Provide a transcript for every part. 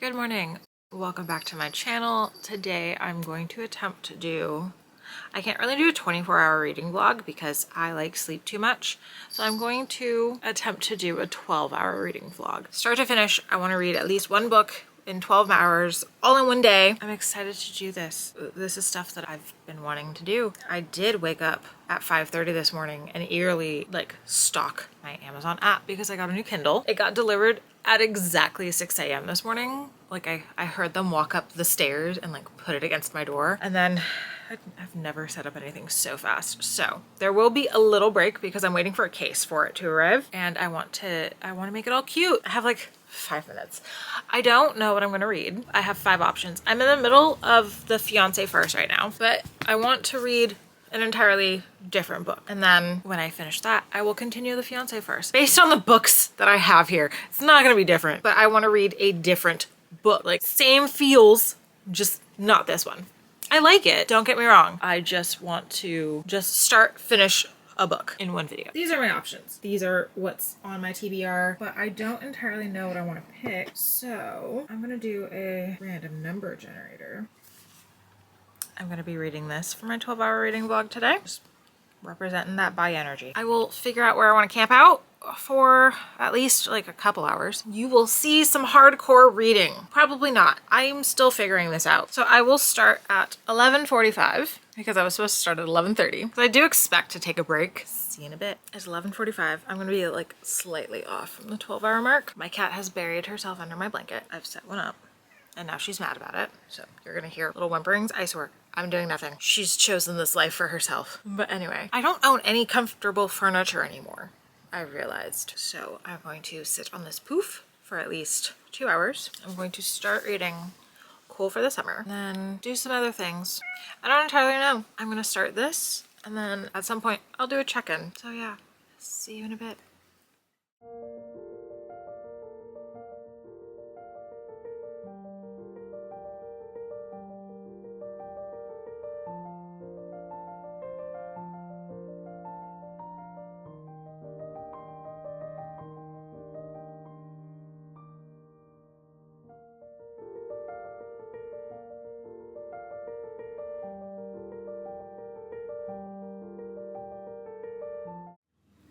Good morning. Welcome back to my channel. Today I'm going to attempt to do, I can't really do a 24-hour reading vlog because I like sleep too much. So I'm going to attempt to do a 12-hour reading vlog. Start to finish, I want to read at least one book in 12 hours, all in one day. I'm excited to do this. This is stuff that I've been wanting to do. I did wake up at 5:30 this morning and eagerly stalk my Amazon app because I got a new Kindle. It got delivered at exactly 6 a.m. this morning. I heard them walk up the stairs and put it against my door. And then I've never set up anything so fast. So there will be a little break because I'm waiting for a case for it to arrive. And I want to make it all cute. I have 5 minutes. I don't know what I'm gonna read. I have 5 options. I'm in the middle of The Fiancé First right now, but I want to read an entirely different book. And then when I finish that, I will continue The Fiancé First. Based on the books that I have here, it's not gonna be different, but I wanna read a different book. Same feels, just not this one. I like it, don't get me wrong. I just want to finish a book in one video. These are my options. These are what's on my TBR, but I don't entirely know what I want to pick. So I'm gonna do a random number generator. I'm gonna be reading this for my 12-hour reading vlog today. Just representing that bi energy. I will figure out where I want to camp out for at least a couple hours. You will see some hardcore reading. Probably not. I'm still figuring this out. So I will start at 11:45 because I was supposed to start at 11:30. So I do expect to take a break. See you in a bit. It's 11:45. I'm gonna be slightly off from the 12-hour mark. My cat has buried herself under my blanket. I've set one up and now she's mad about it. So you're gonna hear little whimperings. I swear, I'm doing nothing. She's chosen this life for herself. But anyway, I don't own any comfortable furniture anymore, I realized. So I'm going to sit on this poof for at least 2 hours. I'm going to start reading Cool for the Summer, then do some other things. I don't entirely know. I'm gonna start this and then at some point I'll do a check-in. So yeah, see you in a bit.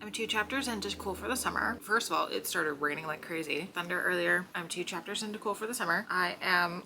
I'm 2 chapters into Cool for the Summer. First of all, it started raining like crazy. Thunder earlier. I'm 2 chapters into Cool for the Summer. I am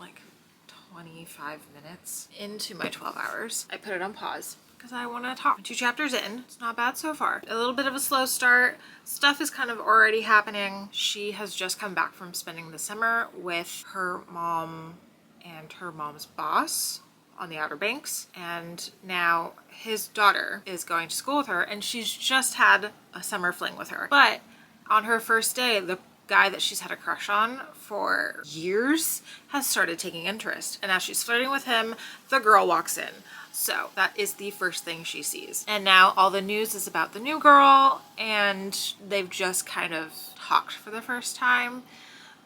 25 minutes into my 12 hours. I put it on pause because I want to talk. I'm 2 chapters in. It's not bad so far. A little bit of a slow start. Stuff is kind of already happening. She has just come back from spending the summer with her mom and her mom's boss on the Outer Banks, and now his daughter is going to school with her, and she's just had a summer fling with her. But on her first day, the guy that she's had a crush on for years has started taking interest, and as she's flirting with him, the girl walks in. So that is the first thing she sees. And now all the news is about the new girl, and they've just kind of talked for the first time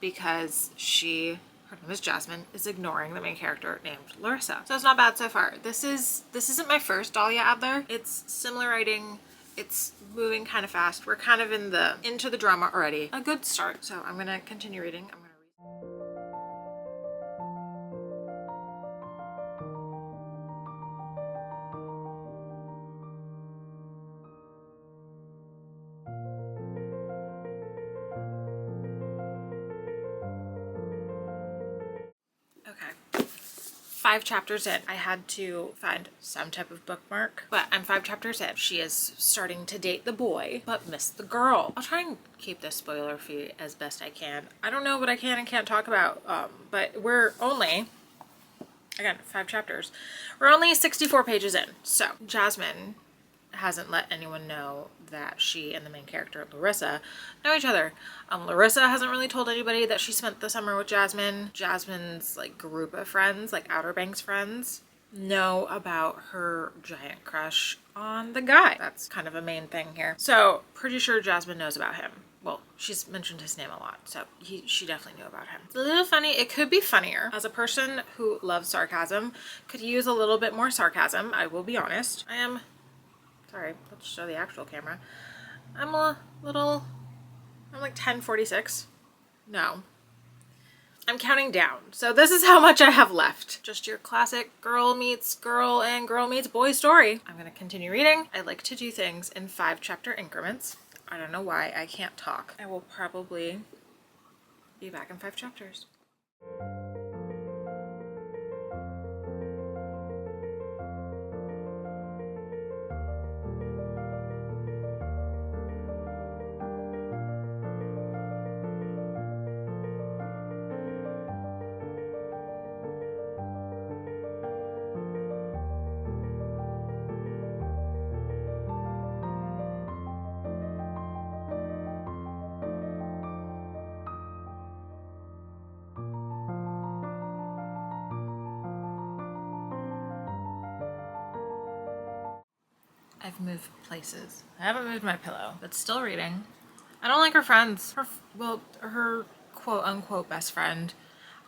because her name is Jasmine, is ignoring the main character named Larissa. So it's not bad so far. This isn't my first Dahlia Adler. It's similar writing. It's moving kind of fast. We're kind of into the drama already. A good start. So I'm gonna continue reading. I'm gonna read. Okay. 5 chapters in. I had to find some type of bookmark, but I'm 5 chapters in. She is starting to date the boy, but miss the girl. I'll try and keep this spoiler free as best I can. I don't know what I can and can't talk about, but we're only, again, 5 chapters. We're only 64 pages in. So Jasmine hasn't let anyone know that she and the main character, Larissa, know each other. Larissa hasn't really told anybody that she spent the summer with Jasmine. Jasmine's group of friends, Outer Banks friends, know about her giant crush on the guy. That's kind of a main thing here. So pretty sure Jasmine knows about him. Well, she's mentioned his name a lot, so she definitely knew about him. It's a little funny. It could be funnier. As a person who loves sarcasm, could use a little bit more sarcasm, I will be honest. Sorry, let's show the actual camera. I'm like 10:46. No. I'm counting down. So this is how much I have left. Just your classic girl meets girl and girl meets boy story. I'm gonna continue reading. I like to do things in 5-chapter increments. I don't know why I can't talk. I will probably be back in 5 chapters. I've moved places. I haven't moved my pillow, but still reading. I don't like her friends. Her quote unquote best friend.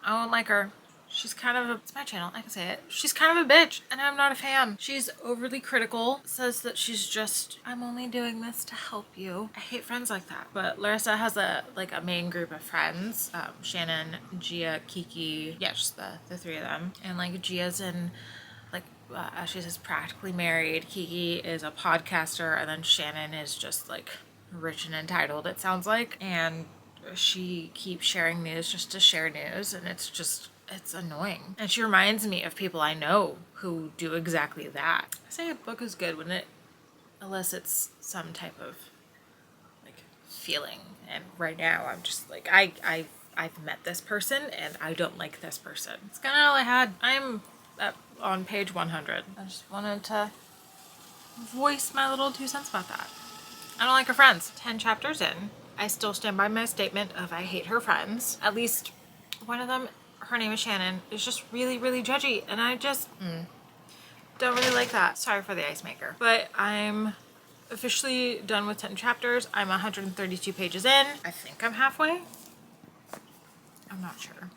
I don't like her. She's kind of it's my channel, I can say it. She's kind of a bitch and I'm not a fan. She's overly critical, says that she's just, I'm only doing this to help you. I hate friends like that. But Larissa has a main group of friends. Shannon, Gia, Kiki, yeah, just the 3 of them. And like Gia's in she says practically married. Kiki is a podcaster, and then Shannon is just like rich and entitled, it sounds like. And she keeps sharing news just to share news, and it's annoying. And she reminds me of people I know who do exactly that. I say a book is good when it elicits some type of like feeling. And right now I'm just like I've met this person and I don't like this person. It's kind of all I had. I'm on page 100. I just wanted to voice my little 2 cents about that. I don't like her friends. 10 chapters in, I still stand by my statement of I hate her friends. At least one of them, her name is Shannon, is just really, really judgy, and I just don't really like that. Sorry for the ice maker. But I'm officially done with 10 chapters. I'm 132 pages in. I think I'm halfway. I'm not sure.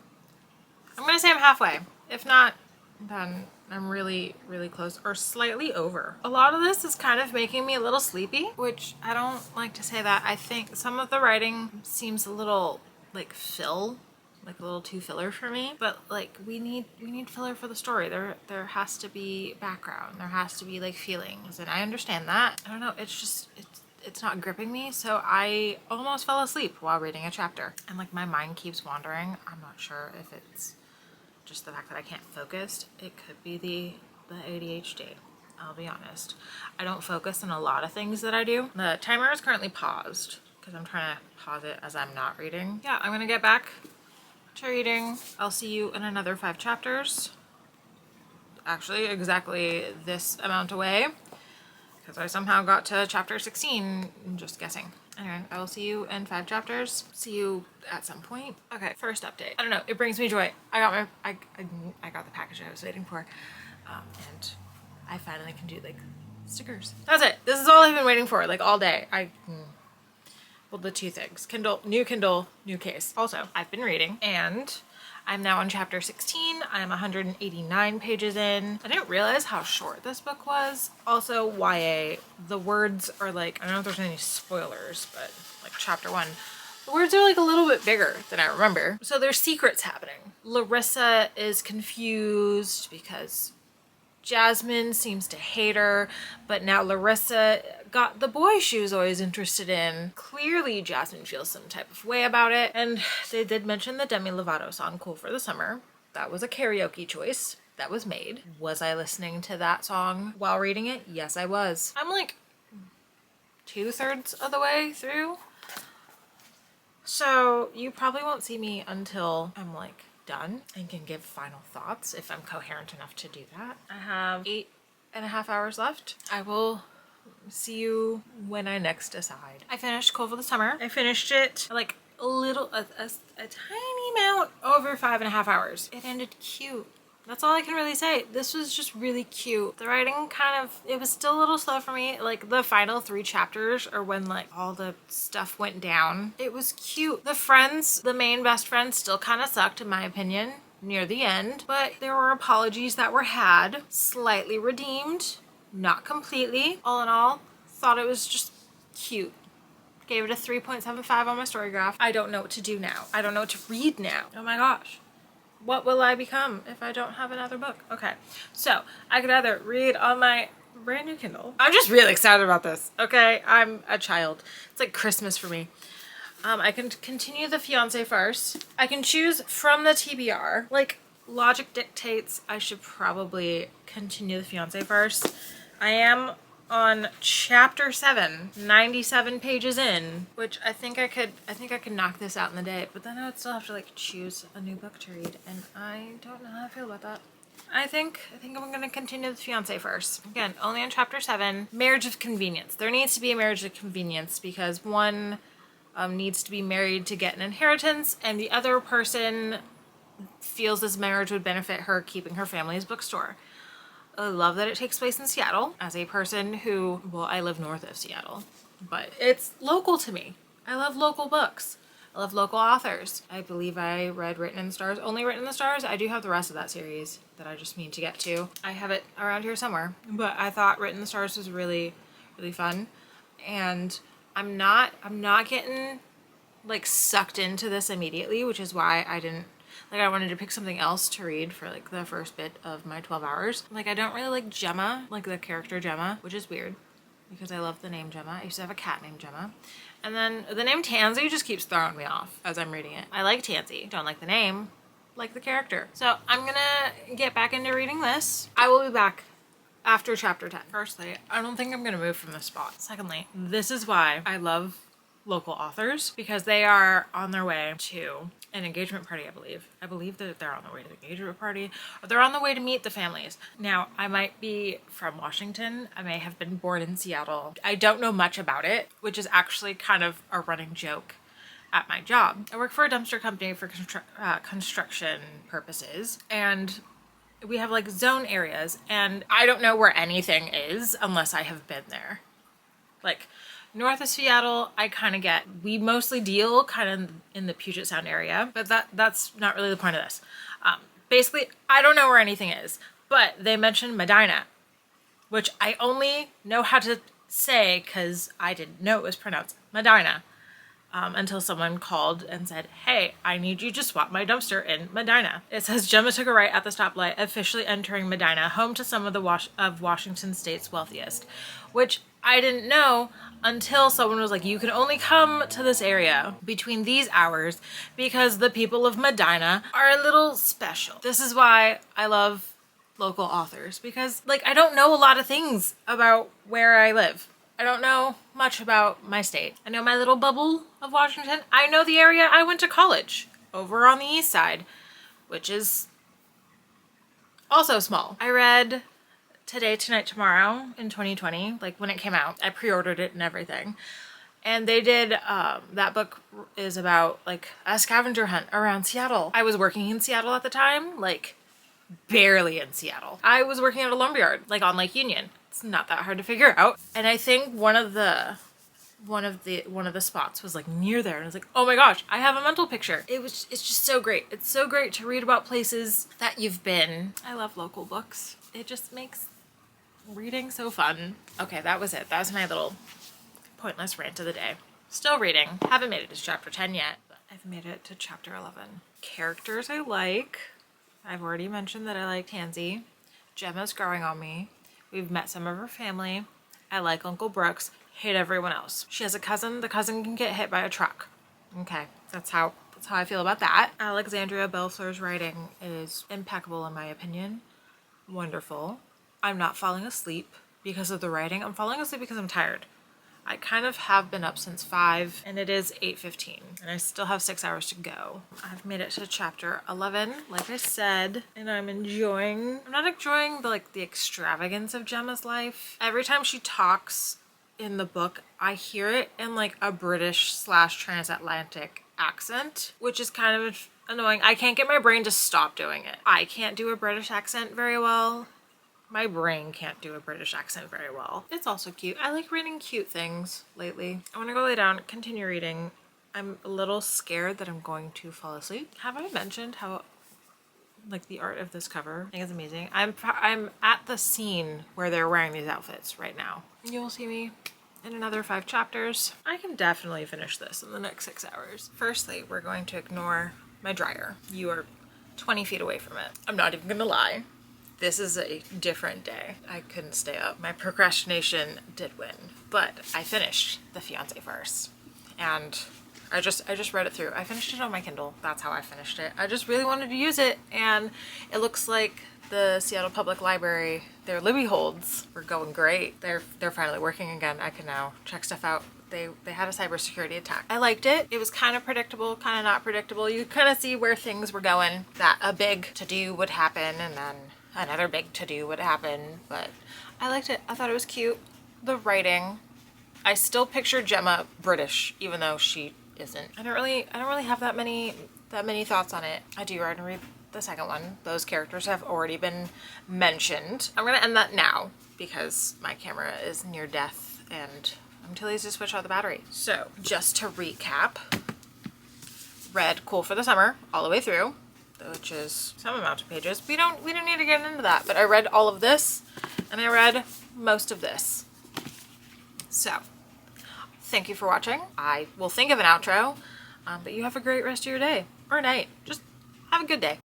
I'm gonna say I'm halfway. If not, then I'm really, really close or slightly over. A lot of this is kind of making me a little sleepy, which I don't like to say that. I think some of the writing seems a little like a little too filler for me, but like we need filler for the story. There has to be background. There has to be like feelings, and I understand that. I don't know. It's not gripping me, so I almost fell asleep while reading a chapter, and like my mind keeps wandering. I'm not sure if it's just the fact that I can't focus. It could be the ADHD. I'll be honest. I don't focus on a lot of things that I do. The timer is currently paused because I'm trying to pause it as I'm not reading. Yeah, I'm gonna get back to reading. I'll see you in another 5 chapters. Actually, exactly this amount away, because I somehow got to chapter 16, just guessing. Anyway, I will see you in 5 chapters. See you at some point. Okay, first update. I don't know, it brings me joy. I got the package I was waiting for. And I finally can do like stickers. That's it. This is all I've been waiting for, like all day. Well, the 2 things. Kindle, new case. Also, I've been reading and I'm now on chapter 16. I'm 189 pages in. I didn't realize how short this book was. Also, YA. The words are like, I don't know if there's any spoilers, but like chapter 1, the words are like a little bit bigger than I remember. So there's secrets happening. Larissa is confused because Jasmine seems to hate her, but now Larissa got the boy she was always interested in. Clearly Jasmine feels some type of way about it. And they did mention the Demi Lovato song Cool for the Summer. That was a karaoke choice that was made. Was I listening to that song while reading it? Yes, I was. I'm like 2/3 of the way through. So you probably won't see me until I'm like done and can give final thoughts if I'm coherent enough to do that. I have 8.5 hours left. I will see you when I next decide. I finished Cool for the Summer. I finished it like a tiny amount over 5.5 hours. It ended cute. That's all I can really say. This was just really cute. The writing it was still a little slow for me. Like the final 3 chapters or when like all the stuff went down. It was cute. The main best friends still kind of sucked in my opinion near the end, but there were apologies that were had, slightly redeemed, not completely. All in all, thought it was just cute. Gave it a 3.75 on my Storygraph. I don't know what to do now. I don't know what to read now. Oh my gosh. What will I become if I don't have another book? Okay, so I could either read on my brand new Kindle. I'm just really excited about this. Okay, I'm a child. It's like Christmas for me. I can continue The Fiancé Farce. I can choose from the TBR. Like, logic dictates I should probably continue The Fiancé Farce. I am on chapter 7, 97 pages in, which I think I could knock this out in the day, but then I would still have to like choose a new book to read, and I don't know how I feel about that. I think I'm gonna continue The Fiancé Farce. Again, only on chapter 7. Marriage of convenience. There needs to be a marriage of convenience because one needs to be married to get an inheritance, and the other person feels this marriage would benefit her keeping her family's bookstore. I love that it takes place in Seattle. As a person who, well, I live north of Seattle, but it's local to me. I love local books. I love local authors. I believe I read Written in the Stars, only Written in the Stars. I do have the rest of that series that I just mean to get to. I have it around here somewhere, but I thought Written in the Stars was really, really fun. And I'm not getting like sucked into this immediately, which is why I didn't, like, I wanted to pick something else to read for like the first bit of my 12 hours. Like, I don't really like Gemma, like the character Gemma, which is weird because I love the name Gemma. I used to have a cat named Gemma. And then the name Tansy just keeps throwing me off as I'm reading it. I like Tansy, don't like the name, like the character. So I'm gonna get back into reading this. I will be back after chapter 10. Firstly, I don't think I'm gonna move from this spot. Secondly, this is why I love local authors, because they are on their way to an engagement party, I believe. I believe that they're on the way to the engagement party, or they're on the way to meet the families. Now, I might be from Washington. I may have been born in Seattle. I don't know much about it, which is actually kind of a running joke at my job. I work for a dumpster company for construction purposes, and we have like zone areas, and I don't know where anything is unless I have been there. Like, north of Seattle, I kind of get. We mostly deal kind of in the Puget Sound area, but that's not really the point of this. Basically, I don't know where anything is, but they mentioned Medina, which I only know how to say because I didn't know it was pronounced Medina. Until someone called and said, hey, I need you to swap my dumpster in Medina. It says Gemma took a right at the stoplight, officially entering Medina, home to some of of Washington State's wealthiest, which I didn't know until someone was like, you can only come to this area between these hours because the people of Medina are a little special. This is why I love local authors, because like I don't know a lot of things about where I live. I don't know much about my state. I know my little bubble of Washington. I know the area I went to college, over on the east side, which is also small. I read Today, Tonight, Tomorrow in 2020, like when it came out. I pre-ordered it and everything. And they did, that book is about like a scavenger hunt around Seattle. I was working in Seattle at the time, like barely in Seattle. I was working at a lumberyard, like on Lake Union. It's not that hard to figure out. And I think one of the spots was like near there, and I was like, oh my gosh, I have a mental picture. It's just so great. It's so great to read about places that you've been. I love local books. It just makes reading so fun. Okay, that was it. That was my little pointless rant of the day. Still reading. Haven't made it to chapter 10 yet, but I've made it to chapter 11. Characters I like. I've already mentioned that I like Tansy. Gemma's growing on me. We've met some of her family. I like Uncle Brooks. Hate everyone else. She has a cousin. The cousin can get hit by a truck. Okay, that's how I feel about that. Alexandria Bellefleur's writing is impeccable in my opinion. Wonderful. I'm not falling asleep because of the writing. I'm falling asleep because I'm tired. I kind of have been up since 5 and it is 8:15 and I still have 6 hours to go. I've made it to chapter 11, like I said, and I'm not enjoying the extravagance of Gemma's life. Every time she talks in the book, I hear it in like a British/transatlantic accent, which is kind of annoying. I can't get my brain to stop doing it. I can't do a British accent very well. My brain can't do a British accent very well. It's also cute. I like reading cute things lately. I want to go lay down, continue reading. I'm a little scared that I'm going to fall asleep. Have I mentioned how like the art of this cover? I think it's amazing. I'm at the scene where they're wearing these outfits right now. You'll see me in another 5 chapters. I can definitely finish this in the next 6 hours. Firstly, we're going to ignore my dryer. You are 20 feet away from it. I'm not even gonna lie. This is a different day. I couldn't stay up. My procrastination did win, but I finished The Fiancé Farce, and I just read it through. I finished it on my Kindle. That's how I finished it. I just really wanted to use it, and it looks like the Seattle Public Library, their Libby holds were going great. They're finally working again. I can now check stuff out. They had a cybersecurity attack. I liked it. It was kind of predictable, kind of not predictable. You kind of see where things were going, that a big to-do would happen and then another big to-do would happen, but I liked it. I thought it was cute. The writing, I still picture Gemma British, even though she isn't. I don't really have that many thoughts on it. I do want to read the second one. Those characters have already been mentioned. I'm gonna end that now because my camera is near death and I'm too lazy to switch out the battery. So just to recap, read Cool for the Summer all the way through, which is some amount of pages. We don't need to get into that, but I read all of this and I read most of this. So thank you for watching. I will think of an outro, but you have a great rest of your day or night. Just have a good day.